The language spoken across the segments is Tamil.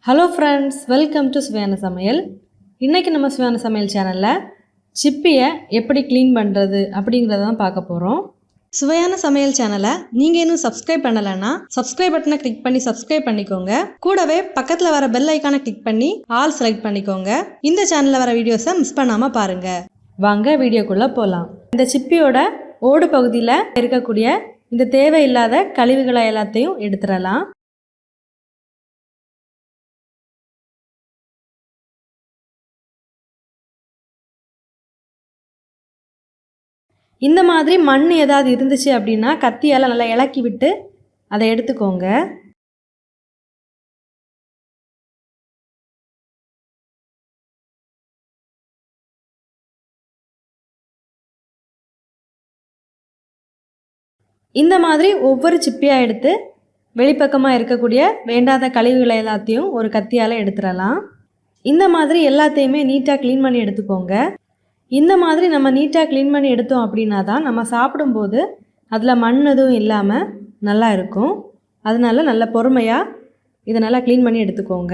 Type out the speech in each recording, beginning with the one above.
ஹலோ ஃப்ரெண்ட்ஸ், வெல்கம் டு சுவையான சமையல். இன்றைக்கி நம்ம சுவையான சமையல் சேனலில் சிப்பியை எப்படி க்ளீன் பண்ணுறது அப்படிங்கிறத தான் பார்க்க போகிறோம். சுவையான சமையல் சேனலை நீங்கள் இன்னும் சப்ஸ்கிரைப் பண்ணலைன்னா சப்ஸ்கிரைப் பட்டனை கிளிக் பண்ணி சப்ஸ்கிரைப் பண்ணிக்கோங்க. கூடவே பக்கத்தில் வர பெல் ஐக்கானை கிளிக் பண்ணி ஆல் செலக்ட் பண்ணிக்கோங்க. இந்த சேனலில் வர வீடியோஸை மிஸ் பண்ணாமல் பாருங்கள். வாங்க வீடியோக்குள்ளே போகலாம். இந்த சிப்பியோட ஓடு பகுதியில் இருக்கக்கூடிய இந்த தேவையில்லாத கழிவுகளை எல்லாத்தையும் எடுத்துடலாம். இந்த மாதிரி மண் ஏதாவது இருந்துச்சு அப்படின்னா கத்தியால் நல்லா இலக்கி விட்டு அதை எடுத்துக்கோங்க. இந்த மாதிரி ஒவ்வொரு சிப்பியாக எடுத்து வெளிப்பக்கமாக இருக்கக்கூடிய வேண்டாத கழிவுகளை எல்லாத்தையும் ஒரு கத்தியால் எடுத்துடலாம். இந்த மாதிரி எல்லாத்தையுமே நீட்டாக க்ளீன் பண்ணி எடுத்துக்கோங்க. இந்த மாதிரி நம்ம நீட்டாக க்ளீன் பண்ணி எடுத்தோம் அப்படின்னா தான் நம்ம சாப்பிடும்போது அதில் மண் எதுவும் இல்லாமல் நல்லா இருக்கும். அதனால நல்ல பொறுமையாக இதை நல்லா க்ளீன் பண்ணி எடுத்துக்கோங்க.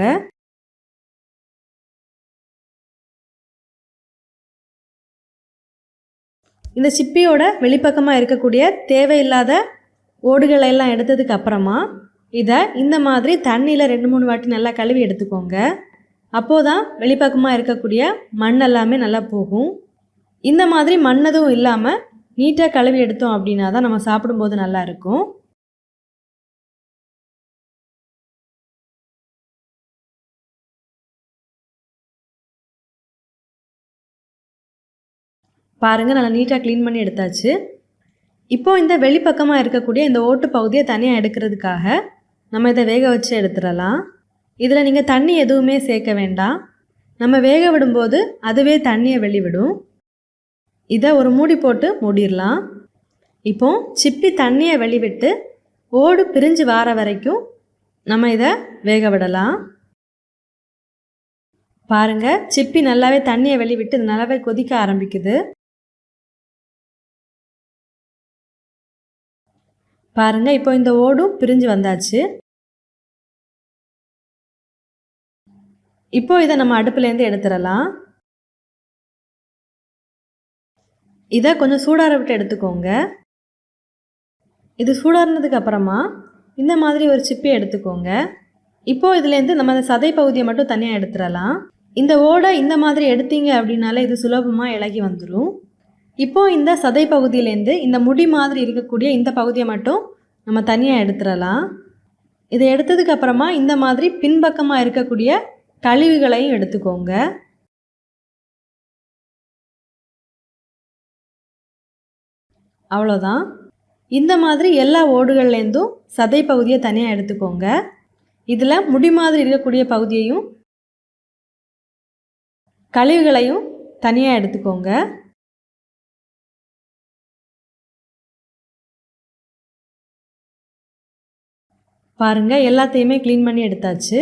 இந்த சிப்பியோட வெளிப்பக்கமாக இருக்கக்கூடிய தேவையில்லாத ஓடுகளை எல்லாம் எடுத்ததுக்கு அப்புறமா இதை இந்த மாதிரி தண்ணியில் 2-3 வாட்டி நல்லா கழுவி எடுத்துக்கோங்க. அப்போது தான் வெளிப்பக்கமாக இருக்கக்கூடிய மண் எல்லாமே நல்லா போகும். இந்த மாதிரி மண் எதுவும் இல்லாமல் நீட்டாக கழுவி எடுத்தோம் அப்படின்னா தான் நம்ம சாப்பிடும்போது நல்லா இருக்கும். பாருங்கள், நல்லா நீட்டாக க்ளீன் பண்ணி எடுத்தாச்சு. இப்போது இந்த வெளிப்பக்கமாக இருக்கக்கூடிய இந்த ஓட்டு பகுதியை தனியாக எடுக்கிறதுக்காக நம்ம இதை வேக வச்சு எடுத்துடலாம். இதில் நீங்கள் தண்ணி எதுவுமே சேர்க்க வேண்டாம். நம்ம வேக விடும்போது அதுவே தண்ணியை வெளிவிடும். இதை ஒரு மூடி போட்டு மூடிடலாம். இப்போ சிப்பி தண்ணியை வெளிவிட்டு ஓடு பிரிஞ்சு வார வரைக்கும் நம்ம இதை வேக விடலாம். பாருங்கள், சிப்பி நல்லாவே தண்ணியை வெளிவிட்டு நல்லாவே கொதிக்க ஆரம்பிக்குது. பாருங்கள், இப்போ இந்த ஓடும் பிரிஞ்சு வந்தாச்சு. இப்போ இதை நம்ம அடுப்புலேருந்து எடுத்துடலாம். இதை கொஞ்சம் சூடார விட்டு எடுத்துக்கோங்க. இது சூடாறினதுக்கு அப்புறமா இந்த மாதிரி ஒரு சிப்பி எடுத்துக்கோங்க. இப்போது இதுலேருந்து நம்ம அந்த சதை பகுதியை மட்டும் தனியாக எடுத்துடலாம். இந்த ஓடை இந்த மாதிரி எடுத்தீங்க அப்படின்னாலே இது சுலபமாக இலகி வந்துடும். இப்போது இந்த சதை பகுதியிலேருந்து இந்த முடி மாதிரி இருக்கக்கூடிய இந்த பகுதியை மட்டும் நம்ம தனியாக எடுத்துடலாம். இதை எடுத்ததுக்கு அப்புறமா இந்த மாதிரி பின்பக்கமாக இருக்கக்கூடிய கழிவுகளையும் எடுத்துக்கோங்க. அவ்வளோதான். இந்த மாதிரி எல்லா ஓடுகள்லேருந்தும் சதை பகுதியை தனியாக எடுத்துக்கோங்க. இதில் முடி மாதிரி இருக்கக்கூடிய பகுதியையும் கழிவுகளையும் தனியாக எடுத்துக்கோங்க. பாருங்கள், எல்லாத்தையுமே க்ளீன் பண்ணி எடுத்தாச்சு.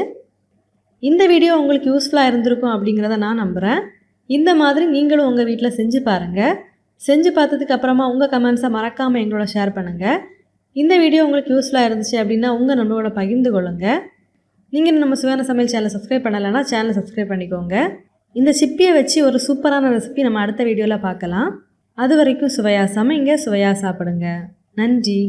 இந்த வீடியோ உங்களுக்கு யூஸ்ஃபுல்லாக இருந்திருக்கும் அப்படிங்கிறத நான் நம்புகிறேன். இந்த மாதிரி நீங்களும் உங்கள் வீட்டில் செஞ்சு பாருங்கள். செஞ்சு பார்த்ததுக்கு அப்புறமா உங்கள் கமெண்ட்ஸை மறக்காமல் எங்களோட ஷேர் பண்ணுங்கள். இந்த வீடியோ உங்களுக்கு யூஸ்ஃபுல்லாக இருந்துச்சு அப்படின்னா உங்கள் நண்பரோட பகிர்ந்து கொள்ளுங்கள். நீங்கள் நம்ம சுவையான சமையல் சேனலை சப்ஸ்கிரைப் பண்ணலைன்னா சேனலை சப்ஸ்கிரைப் பண்ணிக்கோங்க. இந்த சிப்பியை வச்சு ஒரு சூப்பரான ரெசிபி நம்ம அடுத்த வீடியோவில் பார்க்கலாம். அது வரைக்கும் சுவையாக சமைங்க, சுவையாக சாப்பிடுங்க. நன்றி.